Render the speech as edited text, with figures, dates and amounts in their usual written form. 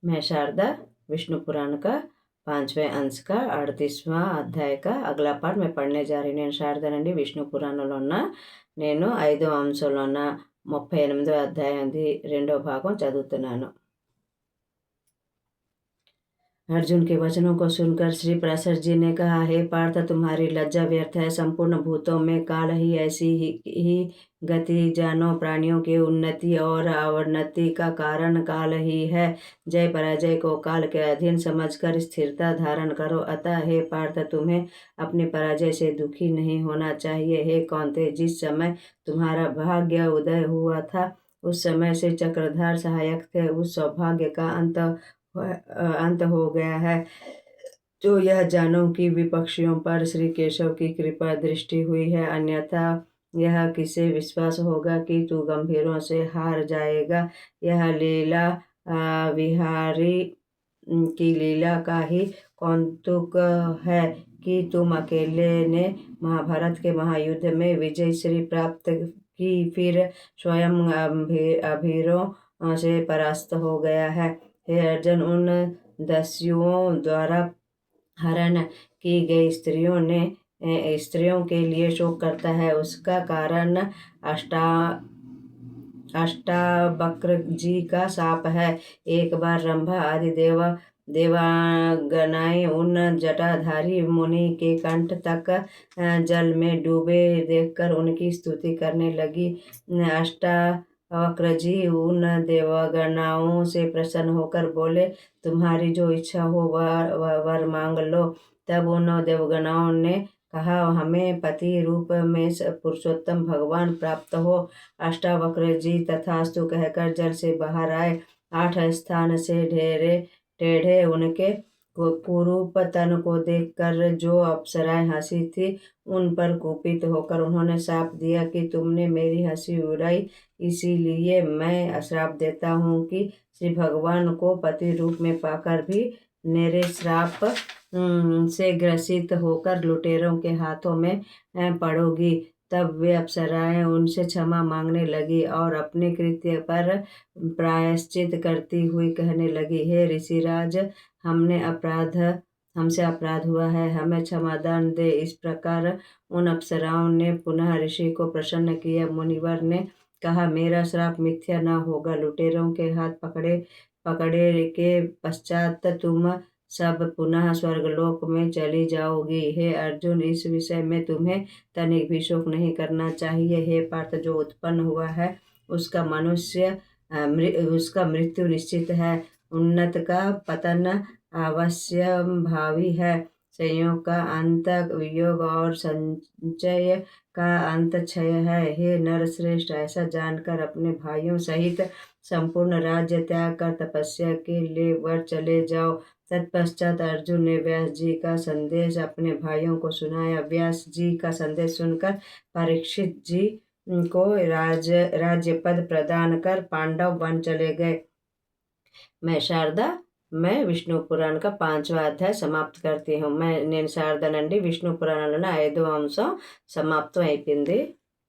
मैं शारदा विष्णु पुराण का 5वें अंश का 38वां అధ్యాయ का అగలా పార్ట్ मैं పढ़ने जा रही నేను శారదనండి విష్ణు పురాణంలో ఉన్న నేను 5వ అంశంలో ఉన్న 38వ అధ్యాయంది రెండో భాగం చదువుతున్నాను। अर्जुन के वचनों को सुनकर श्री पराशर जी ने कहा, हे पार्थ, तुम्हारी लज्जा व्यर्थ है। संपूर्ण भूतों में काल ही ऐसी ही गति जानो। प्राणियों की उन्नति और अवनति का कारण काल ही है। जय पराजय को काल के अधीन समझकर स्थिरता धारण करो। अतः हे पार्थ, तुम्हें अपनी पराजय से दुखी नहीं होना चाहिए। हे कौन्तेय, जिस समय तुम्हारा भाग्य उदय हुआ था उस समय से चक्रधार सहायक थे। उस सौभाग्य का अंत हो गया है। तो यह जानो कि विपक्षियों पर श्री केशव की कृपा दृष्टि हुई है, अन्यथा यह किसे विश्वास होगा कि तू गंभीरों से हार जाएगा। यह लीला विहारी की लीला का ही कौतुक है कि तुम अकेले ने महाभारत के महायुद्ध में विजय श्री प्राप्त की, फिर स्वयं अभीरों से परास्त हो गया है। हे अर्जुन, उन दस्युओं द्वारा हरण की गई स्त्रियों के लिए शोक करता है। उसका कारण अष्टावक्र जी का शाप है। एक बार रंभा आदि देवांगनाएं उन जटाधारी मुनि के कंठ तक जल में डूबे देखकर उनकी स्तुति करने लगी। अष्टावक्र जी उन देवगणाओं से प्रसन्न होकर बोले, तुम्हारी जो इच्छा हो वह वर मांग लो। तब उन देवगणाओं ने कहा, हमें पति रूप में पुरुषोत्तम भगवान प्राप्त हो। अष्टावक्र जी तथास्तु कहकर जल से बाहर आए। 8 स्थान से टेढ़े उनके कुरूप तन को देखकर जो अप्सराएं हंसी थी, उन पर कुपित होकर उन्होंने शाप दिया कि तुमने मेरी हंसी उड़ाई, इसीलिए मैं श्राप देता हूँ कि श्री भगवान को पति रूप में पाकर भी मेरे श्राप से ग्रसित होकर लुटेरों के हाथों में पड़ोगी। तब वे अप्सराएं उनसे क्षमा मांगने लगी और अपने कृत्य पर प्रायश्चित करती हुई कहने लगी, हे ऋषिराज, हमसे अपराध हुआ है, हमें क्षमादान दे। इस प्रकार उन अप्सराओं ने पुनः ऋषि को प्रसन्न किया। मुनिवर ने कहा, मेरा श्राप मिथ्या न होगा। लुटेरों के हाथ पकड़े के पश्चात तुम सब पुनः स्वर्गलोक में चली जाओगी। हे अर्जुन, इस विषय में तुम्हें तनिक भी शोक नहीं करना चाहिए। हे पार्थ, जो उत्पन्न हुआ है उसका मृत्यु निश्चित है। उन्नत का पतन अवश्य भावी है। संयोग का अंत वियोग और संचय का अंत क्षय है। हे नरश्रेष्ठ, ऐसा जानकर अपने भाइयों सहित संपूर्ण राज्य त्याग कर तपस्या के लिए वर चले जाओ। तत्पश्चात अर्जुन ने व्यास जी का संदेश अपने भाइयों को सुनाया। व्यास जी का संदेश सुनकर परीक्षित जी को राज्य पद प्रदान कर पांडव वन चले गए। मैं शारदा मैं विष्णु पुराण का 5वां అధ్యాయం సమాప్తి करती हूँ। నేను శారదనండి విష్ణు పురాణంలోని 5వ అంశం సమాప్తం అయిపోయింది।